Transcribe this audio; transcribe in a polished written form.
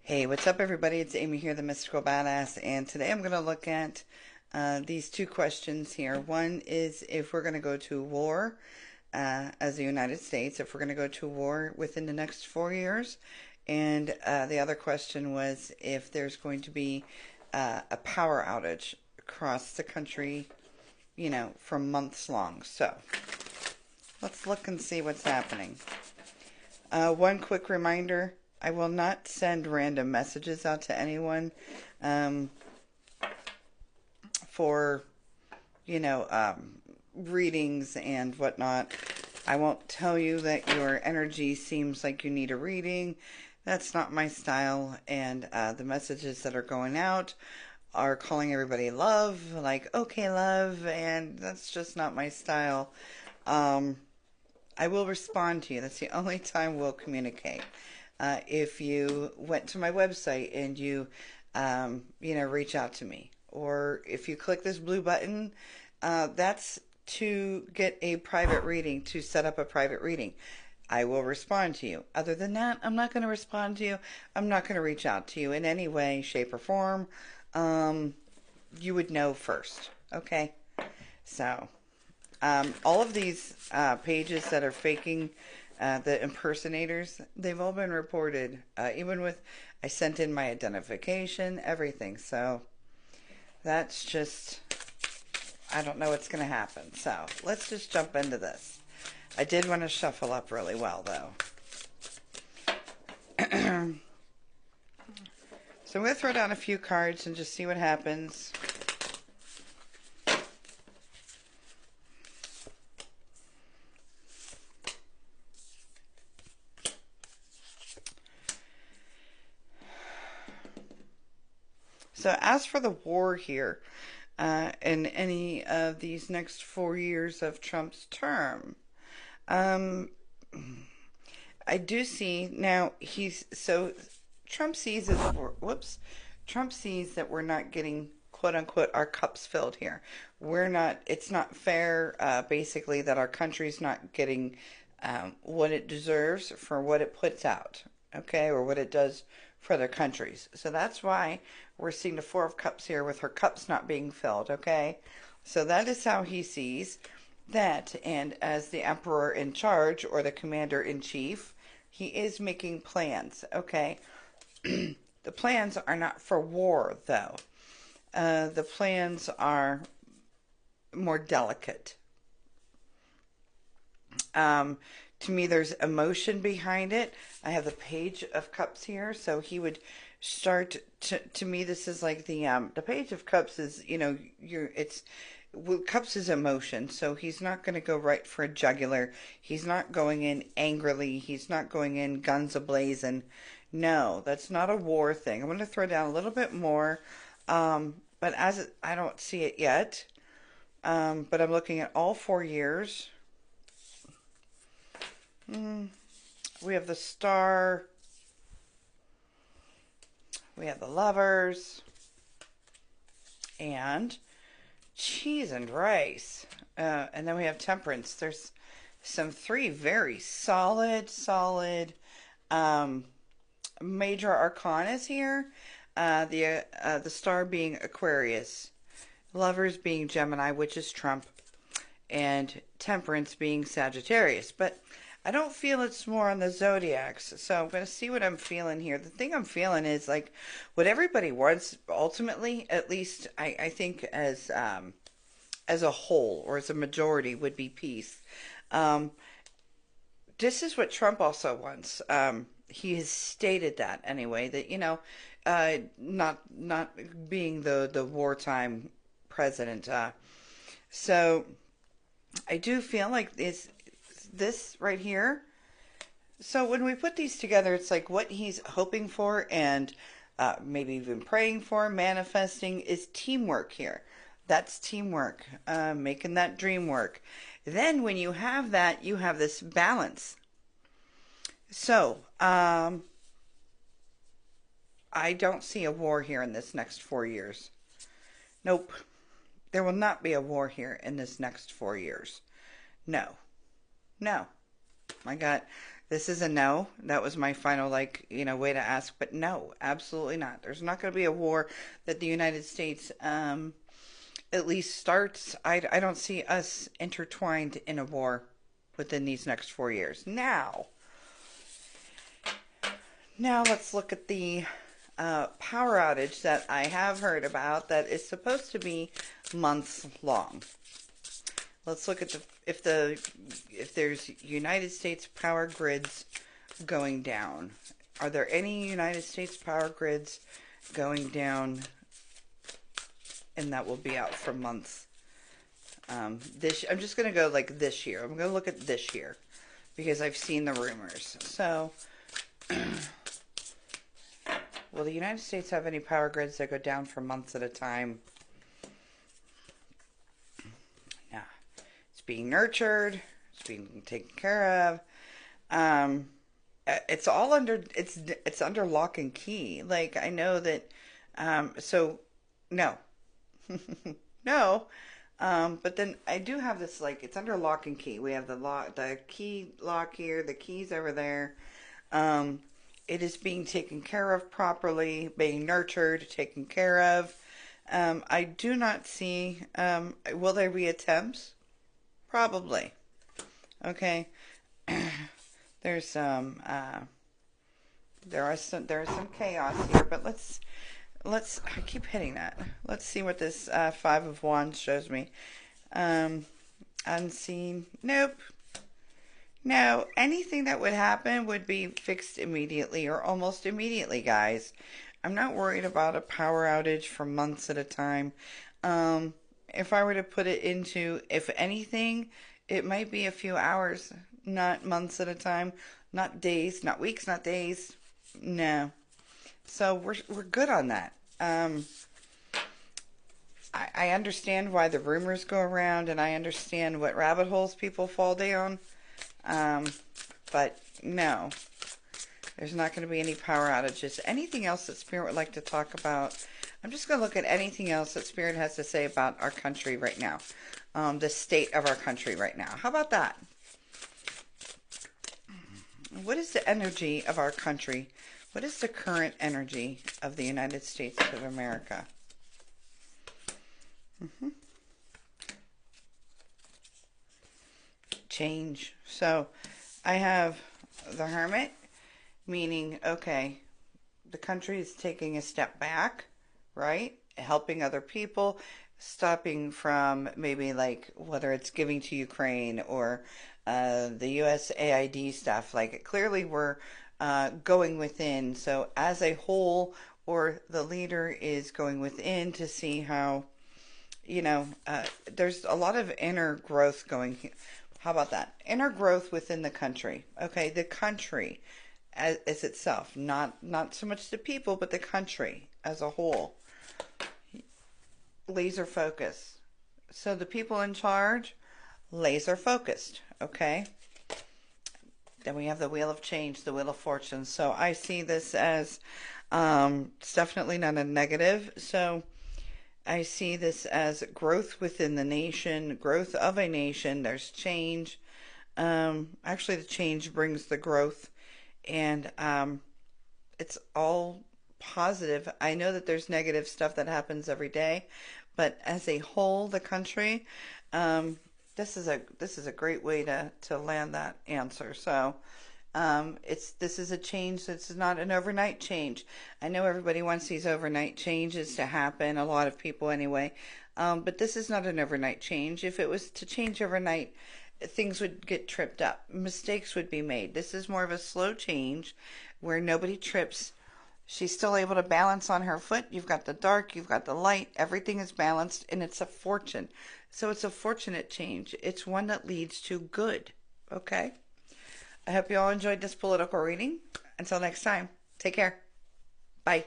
Hey, what's up, everybody? It's Amy here, the Mystical Badass, and today I'm going to look at these two questions here. One is if we're going to go to war as the United States, if we're going to go to war within the next 4 years, and the other question was if there's going to be a power outage across the country, for months long. So let's look and see what's happening. One quick reminder. I will not send random messages out to anyone for, readings and whatnot. I won't tell you that your energy seems like you need a reading. That's not my style. And the messages that are going out are calling everybody love, like, okay, love, and that's just not my style. I will respond to you. That's the only time we'll communicate. If you went to my website and you, reach out to me, or if you click this blue button, that's to get a private reading, to set up a private reading. I will respond to you. Other than that, I'm not going to respond to you. I'm not going to reach out to you in any way, shape, or form. You would know first. Okay? So, all of these pages that are faking the impersonators, they've all been reported, even with, I sent in my identification, everything. So that's just, I don't know what's going to happen. So let's just jump into this. I did want to shuffle up really well, though. So I'm going to throw down a few cards and just see what happens. So as for the war here, in any of these next 4 years of Trump's term, I do see now Trump sees Trump sees that we're not getting quote unquote our cups filled here. It's not fair, basically, that our country's not getting what it deserves for what it puts out, okay, or what it does for other countries. So that's why we're seeing the Four of Cups here with her cups not being filled, okay? So that is how he sees that. And as the emperor in charge, or the commander in chief, he is making plans, okay? The plans are not for war, though. The plans are more delicate. To me, there's emotion behind it. I have the Page of Cups here, so he would start to me. This is like the Page of Cups is, Cups is emotion, so he's not going to go right for a jugular. He's not going in angrily. He's not going in guns a-blazing. No, that's not a war thing. I'm going to throw down a little bit more, but I don't see it yet. But I'm looking at all 4 years. We have the Star. We have the Lovers. And cheese and rice. And then we have Temperance. There's some 3 very solid major arcanas here. The Star being Aquarius. Lovers being Gemini, which is Trump. And Temperance being Sagittarius. But I don't feel it's more on the zodiacs, so I'm going to see what I'm feeling here. The thing I'm feeling is like what everybody wants ultimately, at least I think as a whole or as a majority, would be peace. This is what Trump also wants. He has stated that anyway, that not being the wartime president. So I do feel like this right here. So when we put these together, it's like what he's hoping for and maybe even praying for, manifesting, is teamwork here. That's teamwork, making that dream work. Then when you have that, you have this balance. So I don't see a war here in this next 4 years. Nope. There will not be a war here in this next 4 years. No. No. I got This is a no. That was my final, like, way to ask. But no, absolutely not. There's not going to be a war that the United States, at least starts. I don't see us intertwined in a war within these next 4 years. Now let's look at the power outage that I have heard about that is supposed to be months long. Let's look at if there's United States power grids going down. Are there any United States power grids going down and that will be out for months? I'm just going to go like this year. I'm going to look at this year because I've seen the rumors. So, will the United States have any power grids that go down for months at a time? No. It's being nurtured. It's being taken care of. It's all it's under lock and key. Like, I know that, so no. No. But then I do have this, like, it's under lock and key. We have the key lock here, the keys over there. It is being taken care of properly, being nurtured, taken care of. I do not see, will there be attempts? Probably. Okay. There's some, there is some chaos here, but let's, I keep hitting that. Let's see what this, Five of Wands shows me. Unseen. Nope. No, anything that would happen would be fixed immediately or almost immediately, guys. I'm not worried about a power outage for months at a time. If I were to put it into, if anything, it might be a few hours, not months at a time, not days, not weeks, not days. No. So we're good on that. I understand why the rumors go around, and I understand what rabbit holes people fall down. But no, there's not going to be any power outages. Anything else that Spirit would like to talk about? I'm just going to look at anything else that Spirit has to say about our country right now. The state of our country right now. How about that? What is the energy of our country? What is the current energy of the United States of America? Change. So I have the Hermit, meaning, okay, the country is taking a step back, right? Helping other people, stopping from maybe, like, whether it's giving to Ukraine or the USAID stuff. Like, clearly we're going within. So as a whole, or the leader is going within to see how, there's a lot of inner growth going here. How about that? Inner growth within the country. Okay, the country as itself, not so much the people, but the country as a whole. Laser focus. So the people in charge, laser focused. Okay. Then we have the Wheel of Change, the Wheel of Fortune. So I see this as it's definitely not a negative. So I see this as growth within the nation, growth of a nation. There's change. Actually, the change brings the growth, and it's all positive. I know that there's negative stuff that happens every day, but as a whole, the country, this is a great way to land that answer. So this is a change that's not an overnight change. I know everybody wants these overnight changes to happen, a lot of people anyway, but this is not an overnight change. If it was to change overnight, things would get tripped up. Mistakes would be made. This is more of a slow change where nobody trips. She's still able to balance on her foot. You've got the dark, you've got the light. Everything is balanced, and it's a fortune. So it's a fortunate change. It's one that leads to good. Okay? I hope you all enjoyed this political reading. Until next time, take care. Bye.